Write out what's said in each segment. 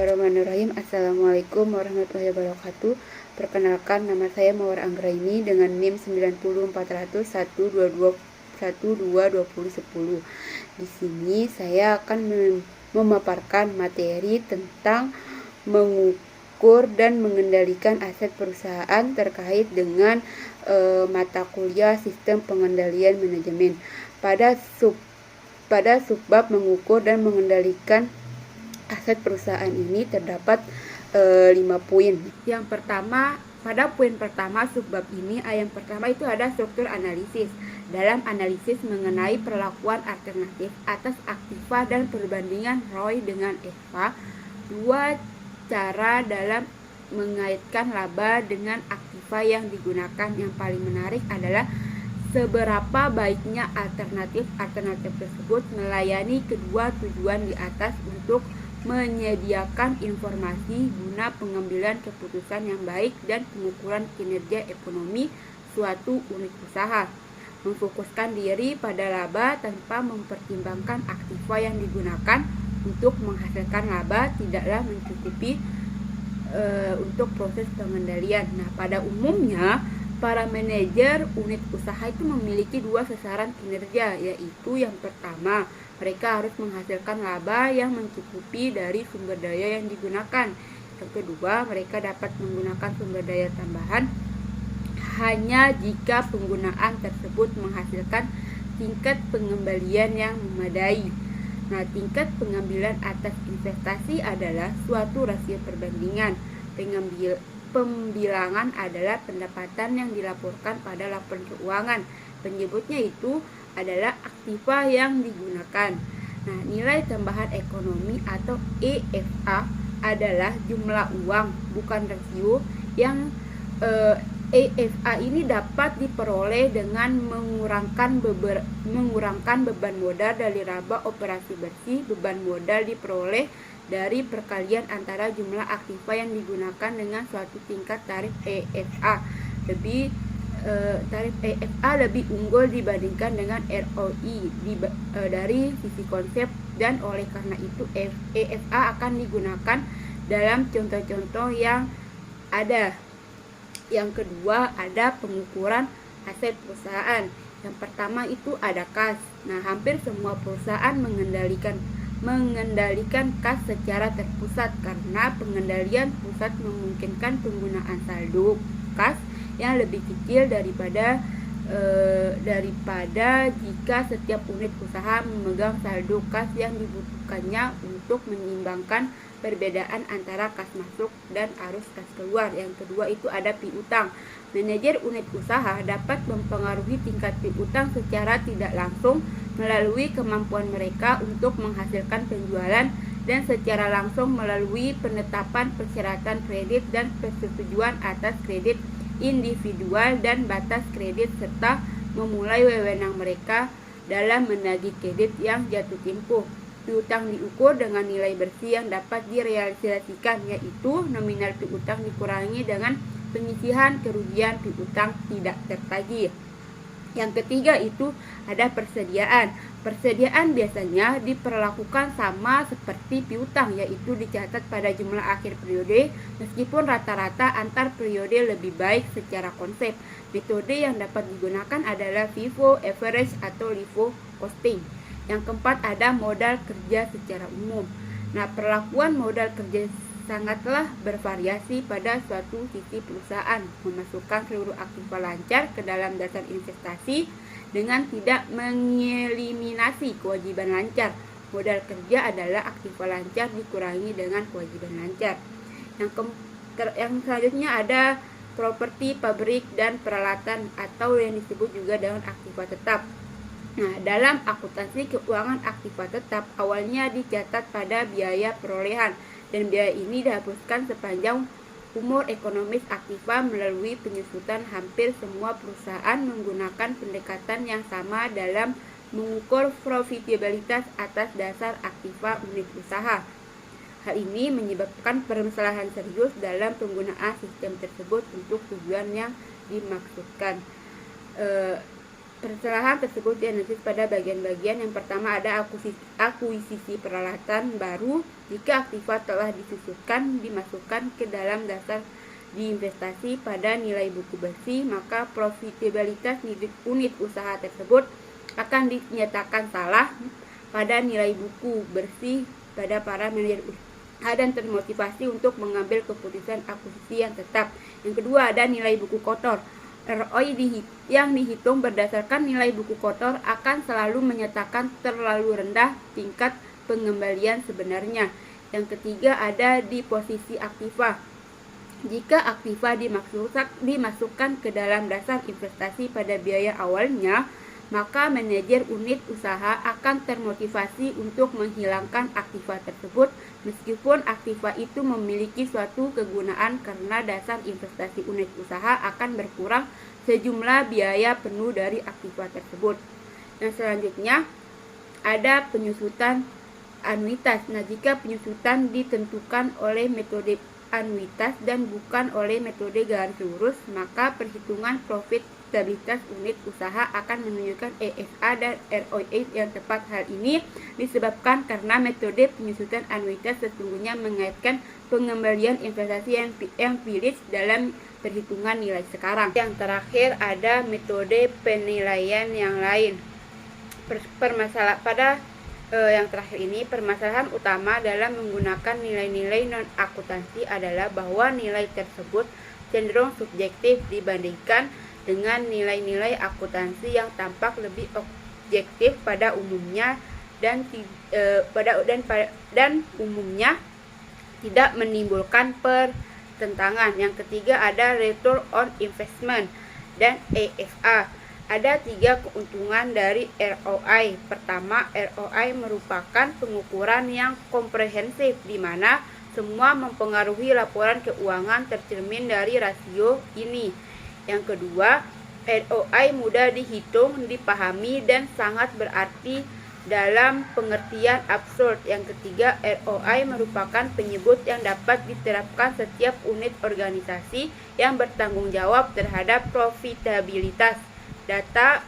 Bismillahirrahmanirrahim. Assalamualaikum warahmatullahi wabarakatuh. Perkenalkan, nama saya Mawar Anggraini dengan NIM 90400 122 Di sini saya akan memaparkan materi tentang mengukur dan mengendalikan aset perusahaan terkait dengan mata kuliah Sistem Pengendalian Manajemen. Pada subbab mengukur dan mengendalikan aset perusahaan ini terdapat 5 poin. Yang pertama, pada poin pertama subbab ini, yang pertama itu ada struktur analisis. Dalam analisis mengenai perlakuan alternatif atas aktiva dan perbandingan ROI dengan EVA, dua cara dalam mengaitkan laba dengan aktiva yang digunakan. Yang paling menarik adalah seberapa baiknya alternatif tersebut melayani kedua tujuan di atas untuk menyediakan informasi guna pengambilan keputusan yang baik dan pengukuran kinerja ekonomi suatu unit usaha. Memfokuskan diri pada laba tanpa mempertimbangkan aktiva yang digunakan untuk menghasilkan laba tidaklah mencukupi untuk proses pengendalian. Nah, pada umumnya para manajer unit usaha itu memiliki dua sasaran kinerja, yaitu yang pertama, mereka harus menghasilkan laba yang mencukupi dari sumber daya yang digunakan. Yang kedua, mereka dapat menggunakan sumber daya tambahan hanya jika penggunaan tersebut menghasilkan tingkat pengembalian yang memadai. Nah, tingkat pengambilan atas investasi adalah suatu rasio perbandingan. Pembilangan adalah pendapatan yang dilaporkan pada laporan keuangan. Penyebutnya itu adalah aktiva yang digunakan. Nah, nilai tambahan ekonomi atau EFA adalah jumlah uang, bukan rasio. Yang EFA ini dapat diperoleh dengan mengurangkan beban modal dari laba operasi bersih. Beban modal diperoleh dari perkalian antara jumlah aktiva yang digunakan dengan suatu tingkat tarif EFA. Tarif EFA lebih unggul dibandingkan dengan ROI dari sisi konsep, dan oleh karena itu EFA akan digunakan dalam contoh-contoh yang ada. Yang kedua, ada pengukuran aset perusahaan. Yang pertama itu ada kas. Nah, hampir semua perusahaan mengendalikan kas secara terpusat karena pengendalian pusat memungkinkan penggunaan saldo kas yang lebih kecil daripada jika setiap unit usaha memegang saldo kas yang dibutuhkannya untuk menyeimbangkan perbedaan antara kas masuk dan arus kas keluar. Yang kedua itu ada piutang. Manajer unit usaha dapat mempengaruhi tingkat piutang secara tidak langsung melalui kemampuan mereka untuk menghasilkan penjualan dan secara langsung melalui penetapan persyaratan kredit dan persetujuan atas kredit individual dan batas kredit, serta memulai wewenang mereka dalam menagih kredit yang jatuh tempo. Piutang diukur dengan nilai bersih yang dapat direalisasikan, yaitu nominal piutang dikurangi dengan penyisihan kerugian piutang tidak tertagih. Yang ketiga itu ada persediaan. Persediaan biasanya diperlakukan sama seperti piutang, yaitu dicatat pada jumlah akhir periode, meskipun rata-rata antar periode lebih baik secara konsep. Metode yang dapat digunakan adalah FIFO, average, atau LIFO costing. Yang keempat ada modal kerja secara umum. Nah, perlakuan modal kerja sangatlah bervariasi pada suatu sisi perusahaan. Memasukkan seluruh aktiva lancar ke dalam dasar investasi dengan tidak mengeliminasi kewajiban lancar. Modal kerja adalah aktiva lancar dikurangi dengan kewajiban lancar. Yang selanjutnya ada properti, pabrik, dan peralatan atau yang disebut juga dengan aktiva tetap. Nah, dalam akuntansi keuangan, aktiva tetap awalnya dicatat pada biaya perolehan, dan biaya ini dihapuskan sepanjang umur ekonomis aktiva. Melalui penyusutan, hampir semua perusahaan menggunakan pendekatan yang sama dalam mengukur profitabilitas atas dasar aktiva unit usaha. Hal ini menyebabkan permasalahan serius dalam penggunaan sistem tersebut untuk tujuan yang dimaksudkan. Permasalahan tersebut dianalisis pada bagian-bagian. Yang pertama ada akuisisi peralatan baru. Jika aktiva telah disusutkan dimasukkan ke dalam dasar investasi pada nilai buku bersih, maka profitabilitas unit usaha tersebut akan dinyatakan salah pada nilai buku bersih pada para manajer usaha dan termotivasi untuk mengambil keputusan akuisisi yang tetap. Yang kedua, ada nilai buku kotor. ROI yang dihitung berdasarkan nilai buku kotor akan selalu menyatakan terlalu rendah tingkat pengembalian sebenarnya. Yang ketiga, ada di posisi aktiva. Jika aktiva dimasukkan ke dalam dasar investasi pada biaya awalnya, maka manajer unit usaha akan termotivasi untuk menghilangkan aktiva tersebut meskipun aktiva itu memiliki suatu kegunaan karena dasar investasi unit usaha akan berkurang sejumlah biaya penuh dari aktiva tersebut. Nah, selanjutnya ada penyusutan anuitas. Nah, jika penyusutan ditentukan oleh metode anuitas dan bukan oleh metode garis lurus, maka perhitungan profitabilitas unit usaha akan menunjukkan EFA dan ROI yang tepat. Hal ini disebabkan karena metode penyusutan anuitas sesungguhnya mengaitkan pengembalian investasi yang empiris dalam perhitungan nilai sekarang. Yang terakhir ada metode penilaian yang lain. Yang terakhir ini, permasalahan utama dalam menggunakan nilai-nilai non-akuntansi adalah bahwa nilai tersebut cenderung subjektif dibandingkan dengan nilai-nilai akuntansi yang tampak lebih objektif pada umumnya dan umumnya tidak menimbulkan pertentangan. Yang ketiga ada return on investment dan EFA. Ada 3 keuntungan dari ROI. Pertama, ROI merupakan pengukuran yang komprehensif di mana semua mempengaruhi laporan keuangan tercermin dari rasio ini. Yang kedua, ROI mudah dihitung, dipahami, dan sangat berarti dalam pengertian absurd. Yang ketiga, ROI merupakan penyebut yang dapat diterapkan setiap unit organisasi yang bertanggung jawab terhadap profitabilitas. Data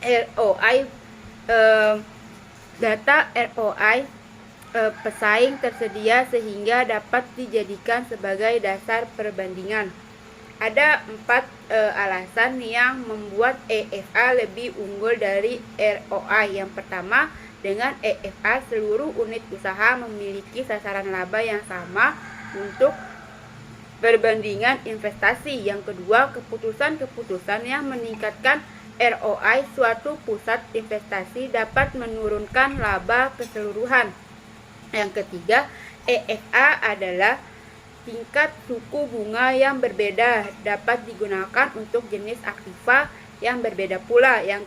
ROI pesaing tersedia sehingga dapat dijadikan sebagai dasar perbandingan. Ada 4 alasan yang membuat EFA lebih unggul dari ROI. Yang pertama, dengan EFA seluruh unit usaha memiliki sasaran laba yang sama untuk perbandingan investasi. Yang kedua, keputusan-keputusan yang meningkatkan ROI suatu pusat investasi dapat menurunkan laba keseluruhan. Yang ketiga, EFA adalah tingkat suku bunga yang berbeda, dapat digunakan untuk jenis aktiva yang berbeda pula. Yang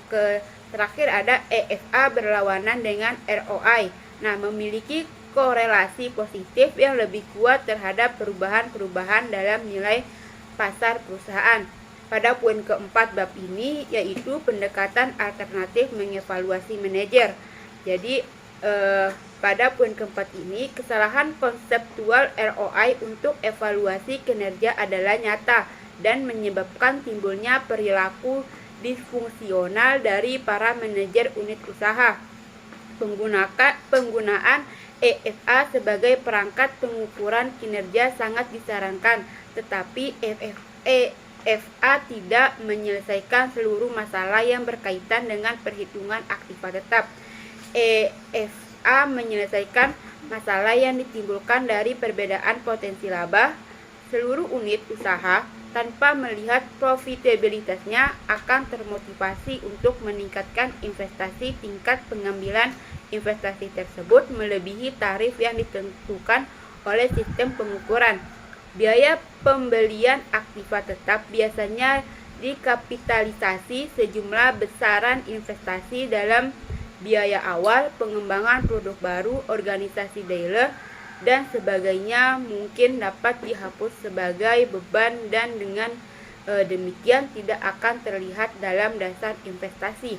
terakhir ada EFA berlawanan dengan ROI. Nah, memiliki korelasi positif yang lebih kuat terhadap perubahan-perubahan dalam nilai pasar perusahaan. Pada poin keempat bab ini yaitu pendekatan alternatif mengevaluasi manajer. Jadi pada poin keempat ini, kesalahan konseptual ROI untuk evaluasi kinerja adalah nyata dan menyebabkan timbulnya perilaku disfungsional dari para manajer unit usaha. Penggunaan EFA sebagai perangkat pengukuran kinerja sangat disarankan, tetapi EFA tidak menyelesaikan seluruh masalah yang berkaitan dengan perhitungan aktiva tetap. EFA menyelesaikan masalah yang ditimbulkan dari perbedaan potensi laba seluruh unit usaha tanpa melihat profitabilitasnya akan termotivasi untuk meningkatkan investasi. Tingkat pengambilan investasi tersebut melebihi tarif yang ditentukan oleh sistem pengukuran. Biaya pembelian aktiva tetap biasanya dikapitalisasi sejumlah besaran investasi dalam biaya awal, pengembangan produk baru, organisasi dealer, dan sebagainya mungkin dapat dihapus sebagai beban dan dengan demikian tidak akan terlihat dalam dasar investasi.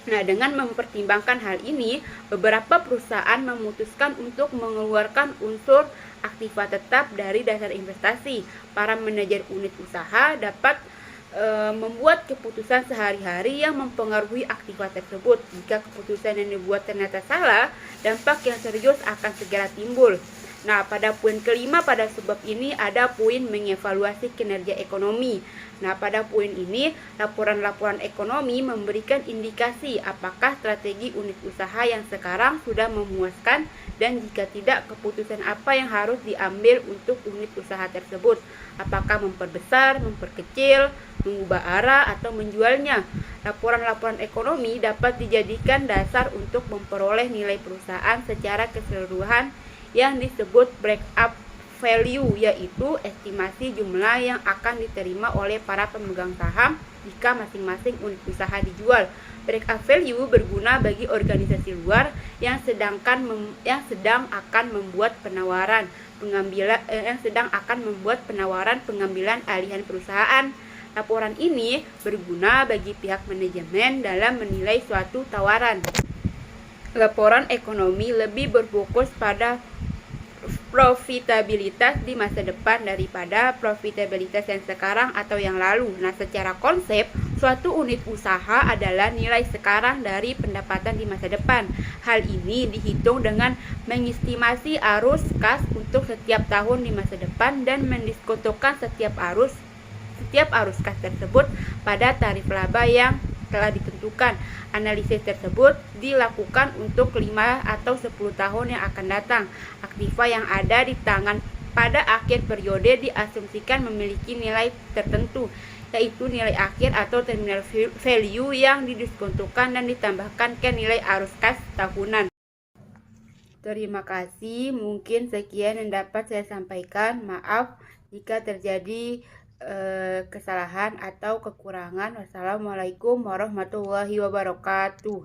Nah, dengan mempertimbangkan hal ini, beberapa perusahaan memutuskan untuk mengeluarkan unsur aktiva tetap dari dasar investasi. Para manajer unit usaha dapat membuat keputusan sehari-hari yang mempengaruhi aktivitas tersebut. Jika keputusan yang dibuat ternyata salah, dampak yang serius akan segera timbul. Nah, pada poin kelima pada sebab ini ada poin mengevaluasi kinerja ekonomi. Nah, pada poin ini, laporan-laporan ekonomi memberikan indikasi apakah strategi unit usaha yang sekarang sudah memuaskan dan jika tidak, keputusan apa yang harus diambil untuk unit usaha tersebut. Apakah memperbesar, memperkecil, mengubah arah, atau menjualnya. Laporan-laporan ekonomi dapat dijadikan dasar untuk memperoleh nilai perusahaan secara keseluruhan yang disebut break-up value, yaitu estimasi jumlah yang akan diterima oleh para pemegang saham jika masing-masing unit usaha dijual. Break-up value berguna bagi organisasi luar yang sedang akan membuat penawaran pengambilan alihan perusahaan. Laporan ini berguna bagi pihak manajemen dalam menilai suatu tawaran. Laporan ekonomi lebih berfokus pada profitabilitas di masa depan daripada profitabilitas yang sekarang atau yang lalu. Nah, secara konsep, suatu unit usaha adalah nilai sekarang dari pendapatan di masa depan. Hal ini dihitung dengan mengestimasi arus kas untuk setiap tahun di masa depan dan mendiskontokan setiap arus kas tersebut pada tarif laba yang telah ditentukan. Analisis tersebut dilakukan untuk 5 atau 10 tahun yang akan datang. Aktiva yang ada di tangan pada akhir periode diasumsikan memiliki nilai tertentu, yaitu nilai akhir atau terminal value yang didiskontokan dan ditambahkan ke nilai arus kas tahunan. Terima kasih, mungkin sekian yang dapat saya sampaikan. Maaf jika terjadi kesalahan atau kekurangan. Wassalamualaikum warahmatullahi wabarakatuh.